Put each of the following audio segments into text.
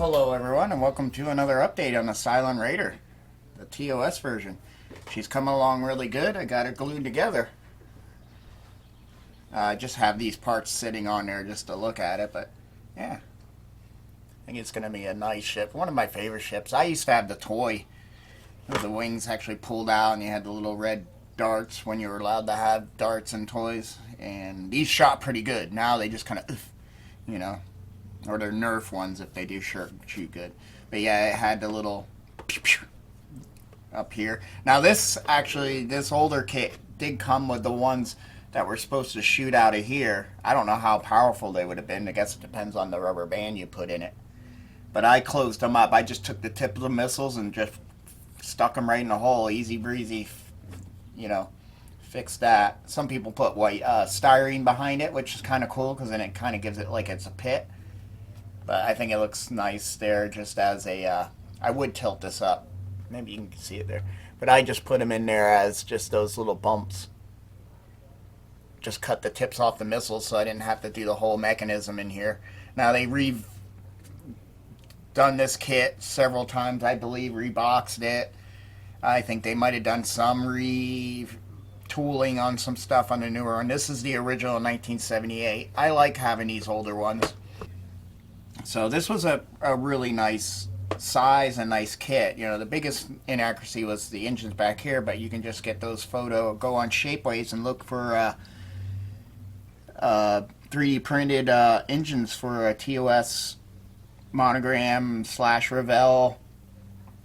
Hello everyone, and welcome to another update on the Cylon Raider, the TOS version. She's coming along really good. I got her glued together. I just have these parts sitting on there just to look at it, but yeah. I think it's going to be a nice ship. One of my favorite ships. I used to have the toy. The wings actually pulled out and you had the little red darts when you were allowed to have darts and toys. And these shot pretty good. Now they just kind of, you know. Or they're Nerf ones if they do shoot good. But yeah, it had the little pew pew up here. Now this older kit did come with the ones that were supposed to shoot out of here. I don't know how powerful they would have been. I guess it depends on the rubber band you put in it. But I closed them up. I just took the tip of the missiles and just stuck them right in the hole. Easy breezy, you know. Fix that. Some people put white styrene behind it, which is kind of cool because then it kind of gives it like it's a pit. But I think it looks nice there just as a, I would tilt this up. Maybe you can see it there. But I just put them in there as just those little bumps. Just cut the tips off the missiles so I didn't have to do the whole mechanism in here. Now they done this kit several times, I believe, reboxed it. I think they might have done some retooling on some stuff on the newer one. This is the original 1978. I like having these older ones. So this was a really nice size and nice kit. You know, the biggest inaccuracy was the engines back here, but you can just get those go on Shapeways and look for 3D printed engines for a TOS Monogram / Revell,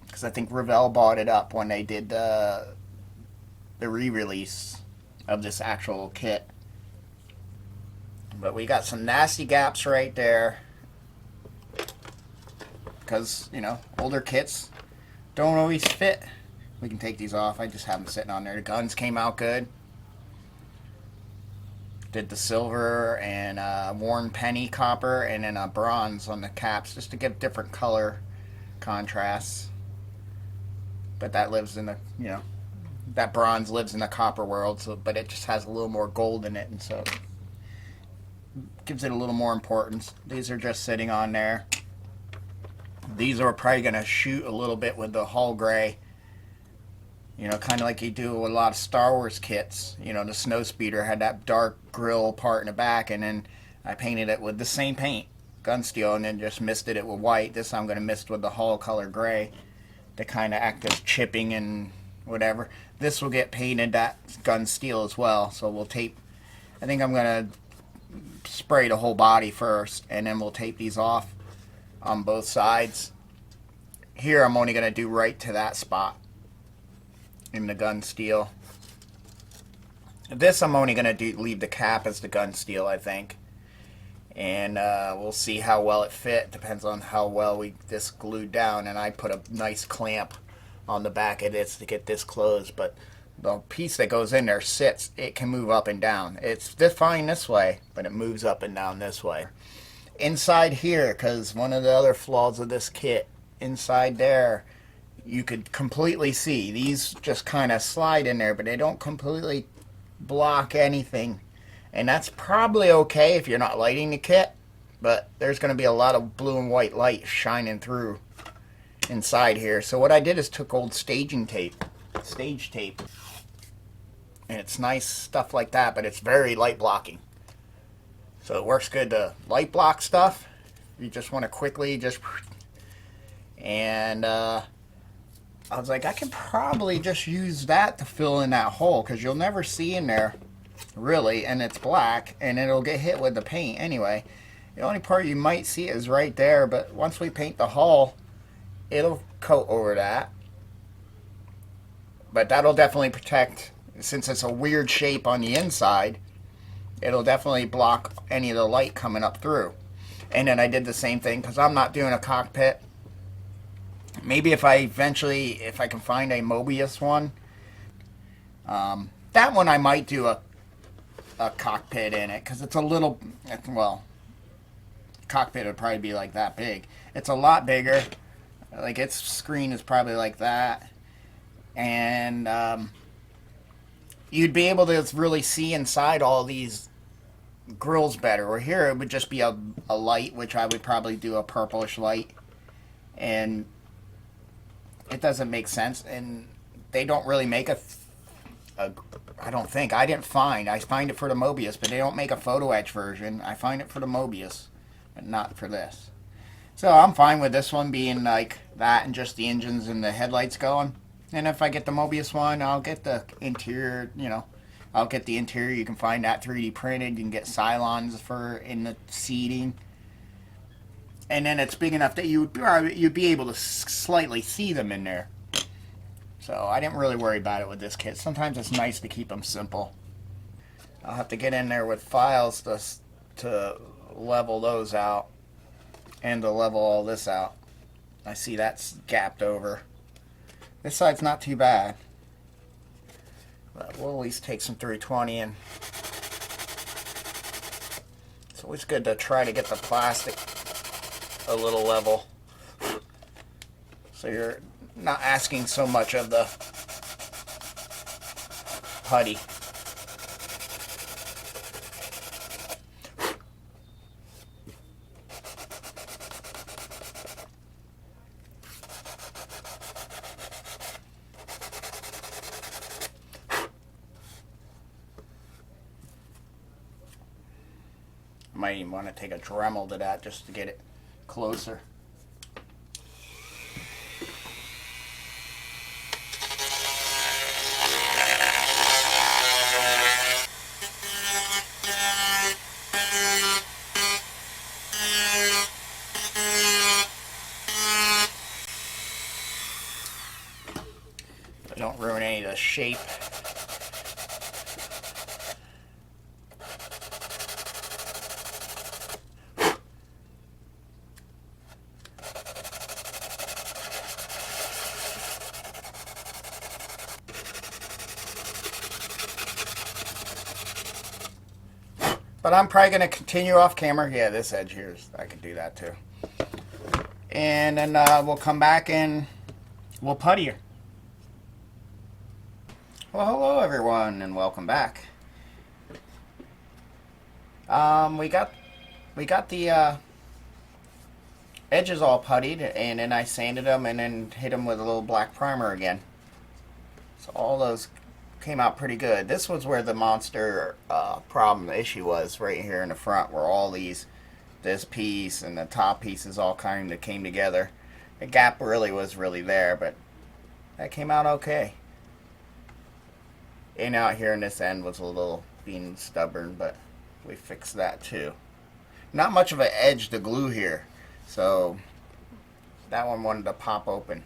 because I think Revell bought it up when they did the re-release of this actual kit. But we got some nasty gaps right there. Because, you know, older kits don't always fit. We can take these off. I just have them sitting on there. The guns came out good. Did the silver and worn penny copper and then a bronze on the caps just to give different color contrasts. But that lives in the, you know, that bronze lives in the copper world, so but it just has a little more gold in it, and so gives it a little more importance. These are just sitting on there. These are probably going to shoot a little bit with the hull gray. You know, kind of like you do with a lot of Star Wars kits. You know, the Snowspeeder had that dark grill part in the back, and then I painted it with the same paint, gun steel, and then just misted it with white. This I'm going to mist with the hull color gray to kind of act as chipping and whatever. This will get painted that gun steel as well, so we'll tape. I think I'm going to spray the whole body first, and then we'll tape these off on both sides. Here I'm only going to do right to that spot in the gun steel. This I'm only going to leave the cap as the gun steel, I think. And we'll see how well it fit. Depends on how well this glued down. And I put a nice clamp on the back of this to get this closed. But the piece that goes in there sits. It can move up and down. It's fine this way, but it moves up and down this way. Inside here, because one of the other flaws of this kit, inside there, you could completely see. These just kind of slide in there, but they don't completely block anything. And that's probably okay if you're not lighting the kit, but there's going to be a lot of blue and white light shining through inside here. So what I did is took old stage tape, and it's nice stuff like that, but it's very light blocking. So it works good to light block stuff. You just want to quickly just... And I was like, I can probably just use that to fill in that hole, because you'll never see in there, really, and it's black, and it'll get hit with the paint anyway. The only part you might see is right there, but once we paint the hull, it'll coat over that. But that'll definitely protect, since it's a weird shape on the inside, it'll definitely block any of the light coming up through. And then I did the same thing, because I'm not doing a cockpit. Maybe if I can find a Mobius one, that one I might do a cockpit in it, because it's a little, well, cockpit would probably be like that big. It's a lot bigger. Like, its screen is probably like that. And you'd be able to really see inside all these grills better. Or here it would just be a light, which I would probably do a purplish light and it doesn't make sense. And they don't really make I don't think. I didn't find. I find it for the Mobius, but they don't make a photo etch version. I find it for the Mobius, but not for this. So I'm fine with this one being like that and just the engines and the headlights going. And if I get the Mobius one, I'll get the interior, you know. I'll get the interior. You can find that 3D printed. You can get Cylons for in the seating. And then it's big enough that you'd be able to slightly see them in there. So I didn't really worry about it with this kit. Sometimes it's nice to keep them simple. I'll have to get in there with files to level those out and to level all this out. I see that's gapped over. This side's not too bad. But we'll at least take some 320 and it's always good to try to get the plastic a little level, so you're not asking so much of the putty. I might even want to take a Dremel to that just to get it closer. But don't ruin any of the shape. But I'm probably going to continue off camera. Yeah, this edge here, I could do that too. And then we'll come back and we'll putty her. Well, hello everyone and welcome back. We got the edges all puttied, and then I sanded them and then hit them with a little black primer again. So all those came out pretty good. This was where the monster problem, the issue was, right here in the front, where all this piece and the top pieces all kind of came together. The gap was really there, but that came out okay. And out here in this end was a little being stubborn, but we fixed that too. Not much of an edge to glue here, so that one wanted to pop open.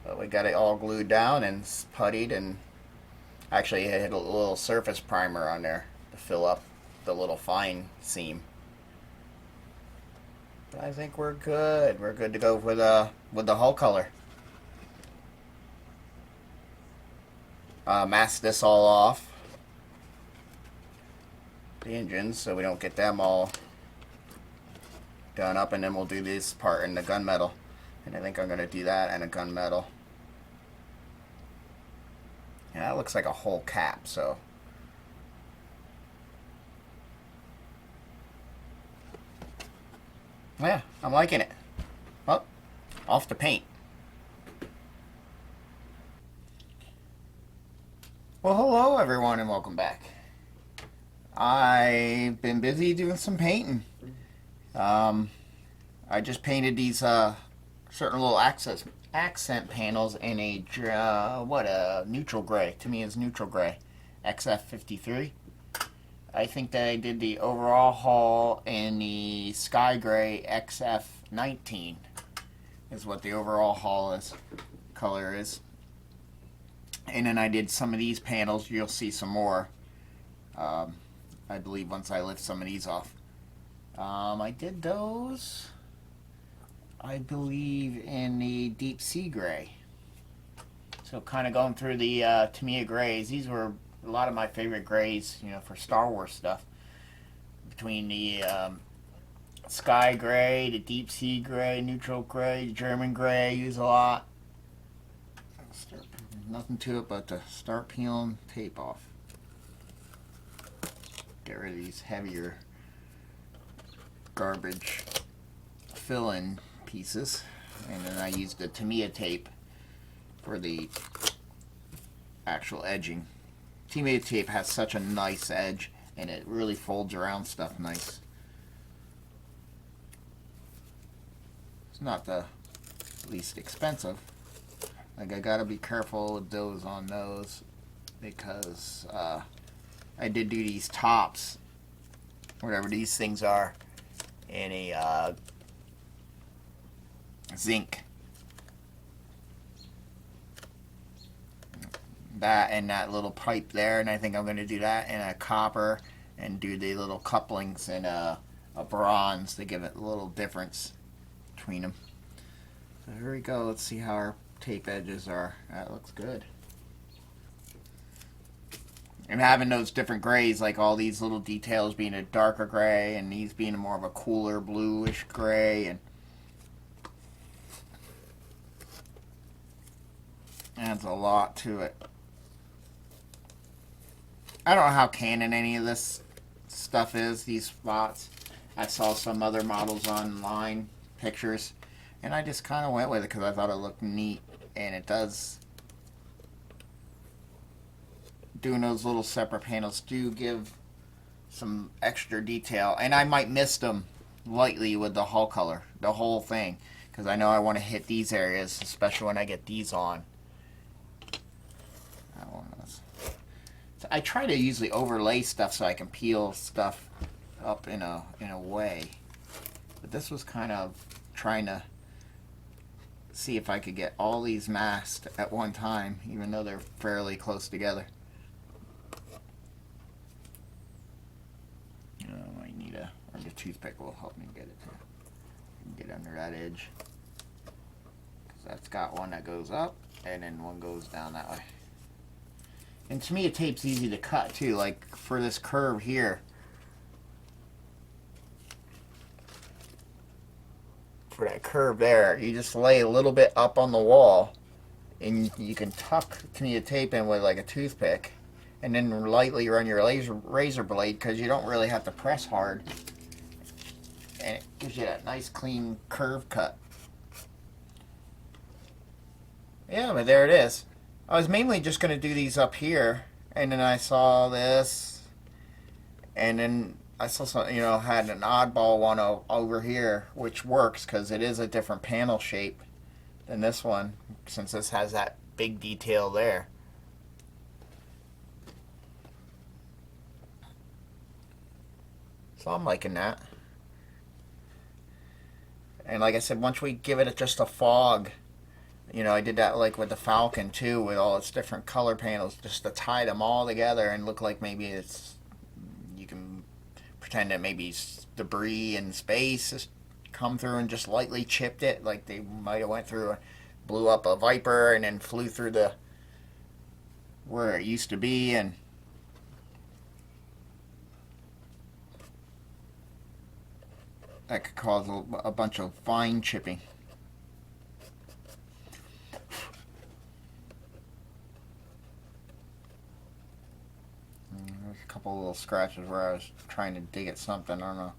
But we got it all glued down and puttied, and actually hit a little surface primer on there to fill up the little fine seam. But I think we're good. We're good to go with the hull color. Mask this all off, the engines, so we don't get them all done up, and then we'll do this part in the gunmetal. And I think I'm going to do that and a gunmetal. Yeah, that looks like a whole cap, so. Yeah, I'm liking it. Well, off the paint. Well, hello everyone and welcome back. I've been busy doing some painting. I just painted these certain little accent panels in a neutral gray. To me, it's neutral gray, XF53. I think that I did the overall hull in the sky gray XF19. Is what the overall hull color is. And then I did some of these panels. You'll see some more, I believe, once I lift some of these off. I did those, I believe, in the deep sea gray. So kind of going through the Tamiya grays. These were a lot of my favorite grays, you know, for Star Wars stuff. Between the sky gray, the deep sea gray, neutral gray, German gray I use a lot. Nothing to it but to start peeling tape off. Get rid of these heavier garbage fill-in pieces. And then I used the Tamiya tape for the actual edging. Tamiya tape has such a nice edge, and it really folds around stuff nice. It's not the least expensive. Like, I gotta be careful with those on those, because I did do these tops, whatever these things are, in a zinc. That and that little pipe there, and I think I'm going to do that in a copper and do the little couplings in a bronze to give it a little difference between them. So here we go. Let's see how our tape edges are. That looks good. And having those different grays, like all these little details being a darker gray and these being more of a cooler bluish gray, and adds a lot to it. I don't know how canon any of this stuff is, these spots. I saw some other models online, pictures, and I just kind of went with it because I thought it looked neat. And it does, doing those little separate panels do give some extra detail. And I might miss them lightly with the hull color, the whole thing, because I know I want to hit these areas, especially when I get these on. I try to usually overlay stuff so I can peel stuff up in a way, but this was kind of trying to see if I could get all these masked at one time, even though they're fairly close together. I might need or the toothpick will help me get it to get under that edge, because that's got one that goes up and then one goes down that way. And to me, a tape's easy to cut too. Like for this curve here, for that curve there, you just lay a little bit up on the wall, and you can tuck Tamiya tape in with like a toothpick, and then lightly run your razor blade, because you don't really have to press hard, and it gives you that nice clean curve cut. Yeah, but there it is. I was mainly just going to do these up here, and then I saw this, and then I saw some, had an oddball one over here, which works because it is a different panel shape than this one, since this has that big detail there. So I'm liking that. And like I said, once we give it just a fog, I did that like with the Falcon too, with all its different color panels, just to tie them all together and look like maybe you can pretend that maybe debris in space has come through and just lightly chipped it, like they might have went through and blew up a Viper and then flew through where it used to be, and that could cause a bunch of fine chipping. Couple little scratches where I was trying to dig at something. I don't know.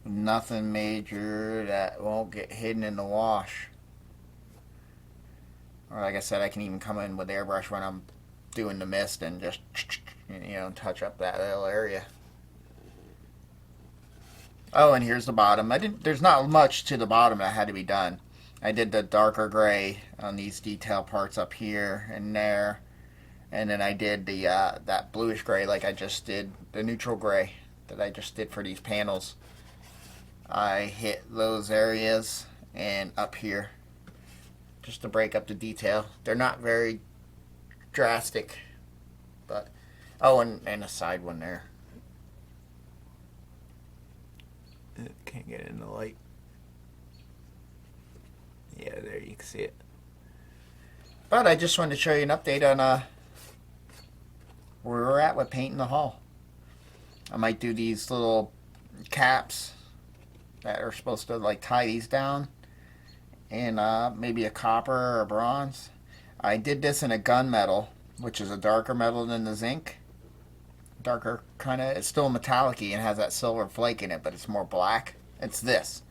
Nothing major that won't get hidden in the wash. Or like I said, I can even come in with airbrush when I'm doing the mist and just touch up that little area. Oh, and here's the bottom. There's not much to the bottom that had to be done. I did the darker gray on these detail parts up here and there. And then I did the that bluish gray, like I just did the neutral gray that I just did for these panels. I hit those areas and up here just to break up the detail. They're not very drastic, but and a side one there. Can't get it in the light. Yeah, there you can see it. But I just wanted to show you an update on where we're at with painting the hull. I might do these little caps that are supposed to like tie these down, and maybe a copper or a bronze. I did this in a gunmetal, which is a darker metal than the zinc. Darker kind of, it's still metallic-y and has that silver flake in it, but it's more black. It's this.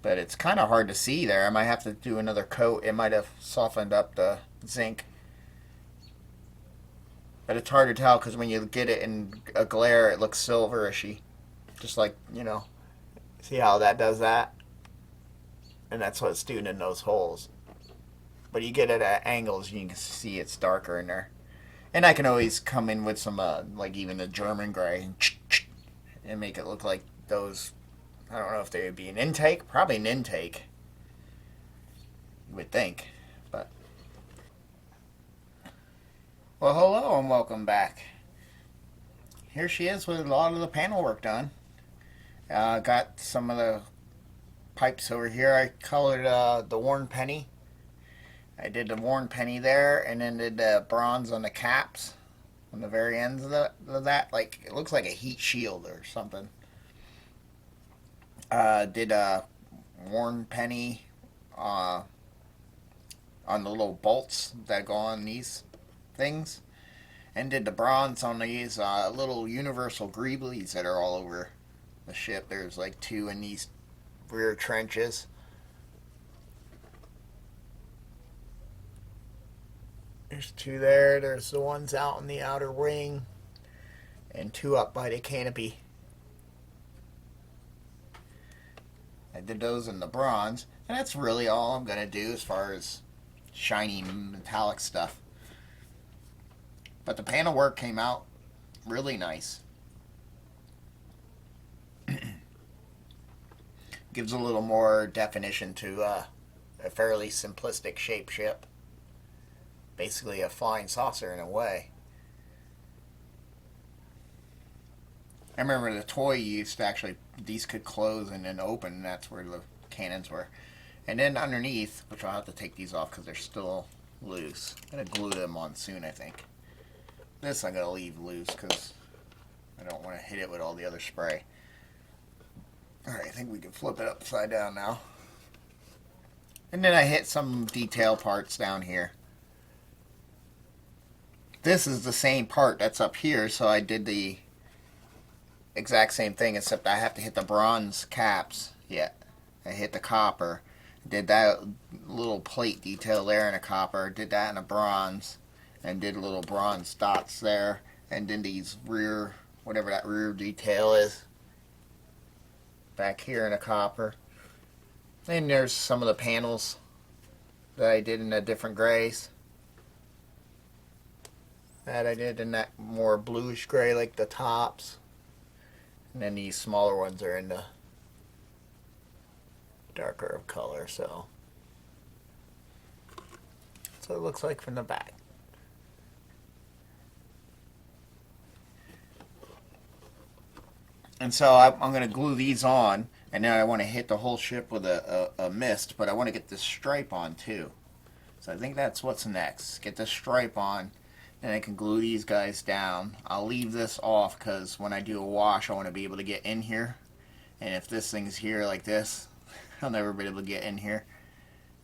But it's kind of hard to see there. I might have to do another coat. It might have softened up the zinc. But it's hard to tell because when you get it in a glare, it looks silverishy. Just like, see how that does that? And that's what it's doing in those holes. But you get it at angles, you can see it's darker in there. And I can always come in with some, like even a German gray, and make it look like those. I don't know if they would be an intake. Probably an intake. You would think. But. Well, hello and welcome back. Here she is with a lot of the panel work done. Got some of the pipes over here. I colored the worn penny. I did the worn penny there, and then did the bronze on the caps on the very ends of that. Like it looks like a heat shield or something. Did a worn penny on the little bolts that go on these things, and did the bronze on these little universal greeblies that are all over the ship. There's like 2 in these rear trenches. There's 2 there. There's the ones out in the outer wing, and 2 up by the canopy. I did those in the bronze, and that's really all I'm going to do as far as shiny metallic stuff. But the panel work came out really nice. Gives a little more definition to a fairly simplistic shape ship. Basically a flying saucer in a way. I remember the toy used to actually, these could close and then open, and that's where the cannons were. And then underneath, which I'll have to take these off because they're still loose. I'm going to glue them on soon, I think. This I'm going to leave loose because I don't want to hit it with all the other spray. Alright, I think we can flip it upside down now. And then I hit some detail parts down here. This is the same part that's up here, so I did the exact same thing, except I have to hit the bronze caps yet. I hit the copper. Did that little plate detail there in a copper. Did that in a bronze. And did little bronze dots there. And then these rear, whatever that rear detail is, back here in a copper. And there's some of the panels that I did in the different grays. That I did in that more bluish gray, like the tops. And then these smaller ones are in the darker of color, so that's what it looks like from the back. And so I'm going to glue these on, and then I want to hit the whole ship with a mist, but I want to get this stripe on too. So I think that's what's next. Get the stripe on. Then I can glue these guys down. I'll leave this off because when I do a wash, I want to be able to get in here. And if this thing's here like this, I'll never be able to get in here.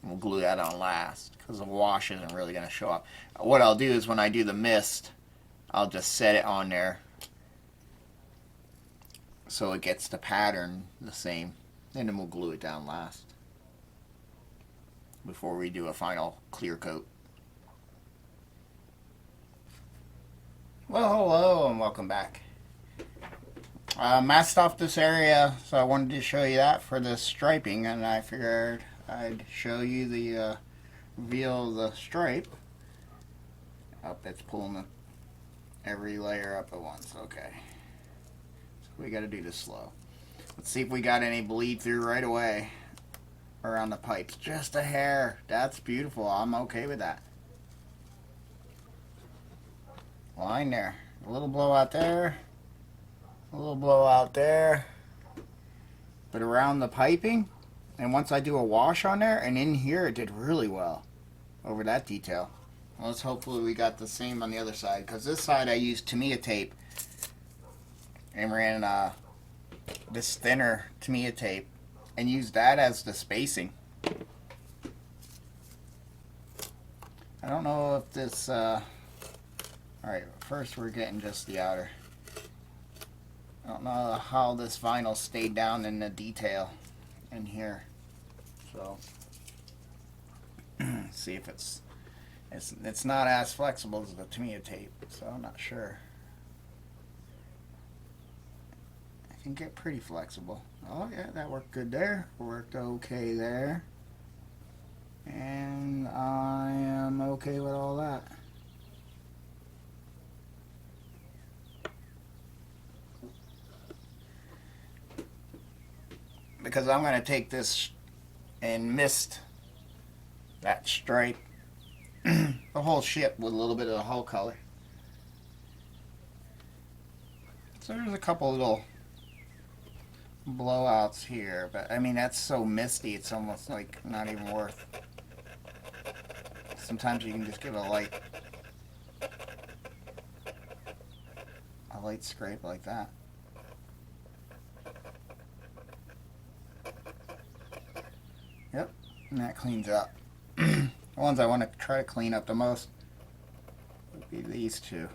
And we'll glue that on last because the wash isn't really going to show up. What I'll do is when I do the mist, I'll just set it on there so it gets the pattern the same. And then we'll glue it down last before we do a final clear coat. Well, hello and welcome back. Masked off this area, so I wanted to show you that for the striping, and I figured I'd show you the reveal of the stripe. Oh, it's pulling every layer up at once. Okay. So we got to do this slow. Let's see if we got any bleed through right away around the pipes. Just a hair. That's beautiful. I'm okay with that. Line there. A little blowout there. A little blowout there. But around the piping, and once I do a wash on there, and in here it did really well over that detail. Well, let's hopefully we got the same on the other side, because this side I used Tamiya tape and ran this thinner Tamiya tape and used that as the spacing. I don't know if this alright, first we're getting just the outer. I don't know how this vinyl stayed down in the detail in here. So see if it's not as flexible as the Tamiya tape, so I'm not sure. I can get pretty flexible. Oh yeah, that worked good there. Worked okay there. And I am okay with all that. Because I'm going to take this and mist that stripe, the whole ship with a little bit of the hull color. So there's a couple little blowouts here, but I mean that's so misty it's almost like not even worth. Sometimes you can just give a light scrape like that. Yep, and that cleans up. The ones I want to try to clean up the most would be these two.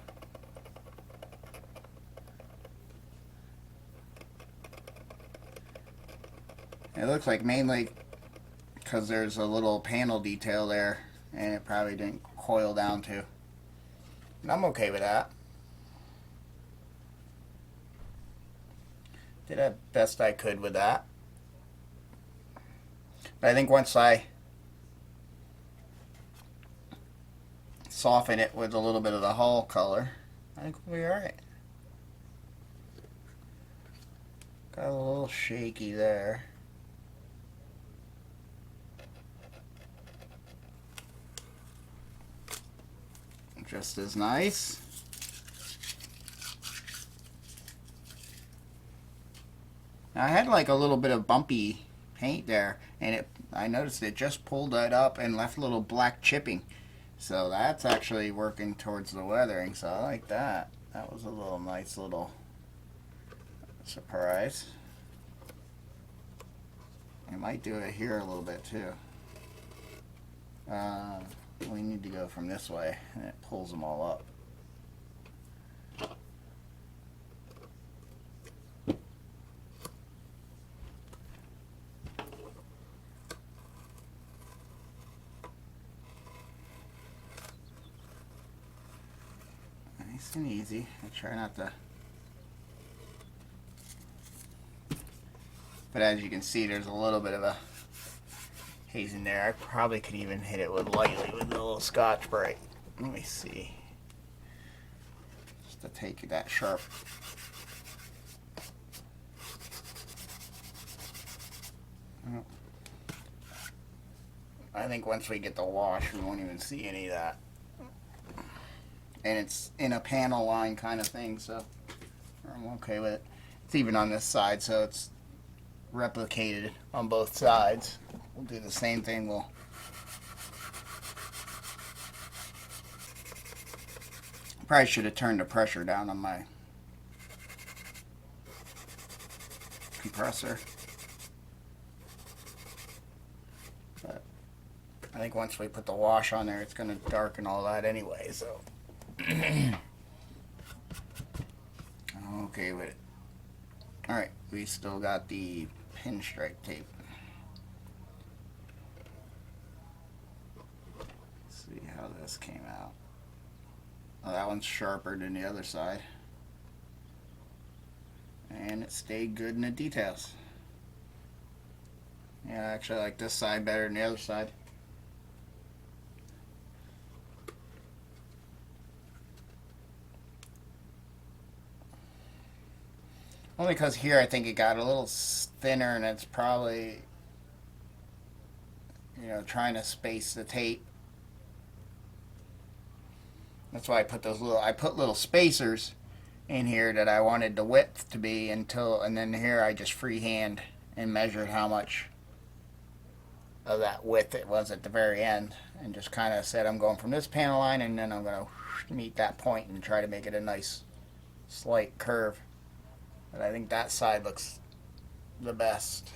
It looks like mainly because there's a little panel detail there and it probably didn't coil down to. And I'm okay with that. Did the best I could with that. But I think once I soften it with a little bit of the hull color, I think we'll be alright. Got a little shaky there. Just as nice. Now I had like a little bit of bumpy paint there, and I noticed it just pulled that up and left a little black chipping. So that's actually working towards the weathering, so I like that. That was a little nice little surprise. I might do it here a little bit too. We need to go from this way, and it pulls them all up. Nice and easy. I try not to. But as you can see, there's a little bit of a hazing there. I probably could even hit it with lightly with a little Scotch Brite. Let me see. Just to take that sharp. I think once we get the wash, we won't even see any of that. And it's in a panel line kind of thing, so I'm okay with it. It's even on this side, so it's replicated on both sides. We'll do the same thing. We'll probably should have turned the pressure down on my compressor. But I think once we put the wash on there, it's going to darken all that anyway, so I'm okay with it. Alright, we still got the pinstripe tape. Let's see how this came out. Oh, that one's sharper than the other side. And it stayed good in the details. Yeah, I actually like this side better than the other side. Only because here I think it got a little thinner and it's probably, you know, trying to space the tape. That's why I put those little spacers in here that I wanted the width to be and then here I just freehand and measured how much of that width it was at the very end and just kind of said I'm going from this panel line and then I'm going to meet that point and try to make it a nice slight curve. But I think that side looks the best.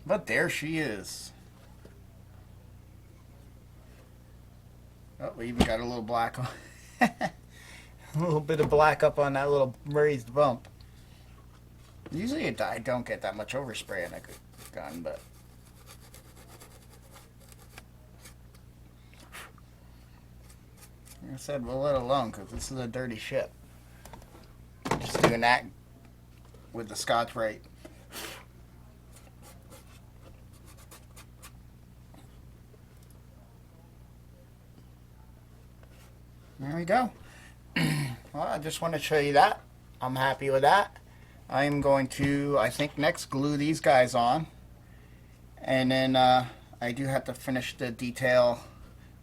But there she is. Oh, we even got a little black on. A little bit of black up on that little raised bump. Usually I don't get that much overspray in a gun, but like I said, we'll let it alone because this is a dirty ship. Just doing that with the Scotch-Brite. There we go. Well, I just want to show you that. I'm happy with that. I'm going to, I think, next glue these guys on. And then I do have to finish the detail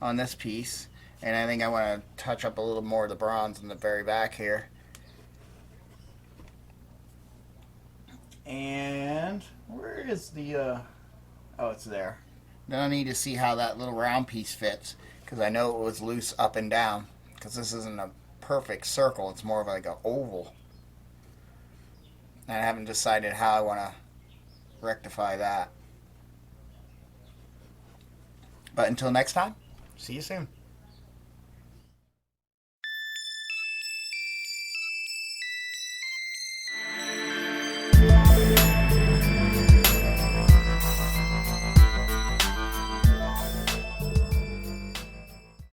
on this piece. And I think I want to touch up a little more of the bronze in the very back here. And where is the, oh, it's there. Then I need to see how that little round piece fits, because I know it was loose up and down, because this isn't a perfect circle, it's more of like an oval. And I haven't decided how I want to rectify that. But until next time, see you soon.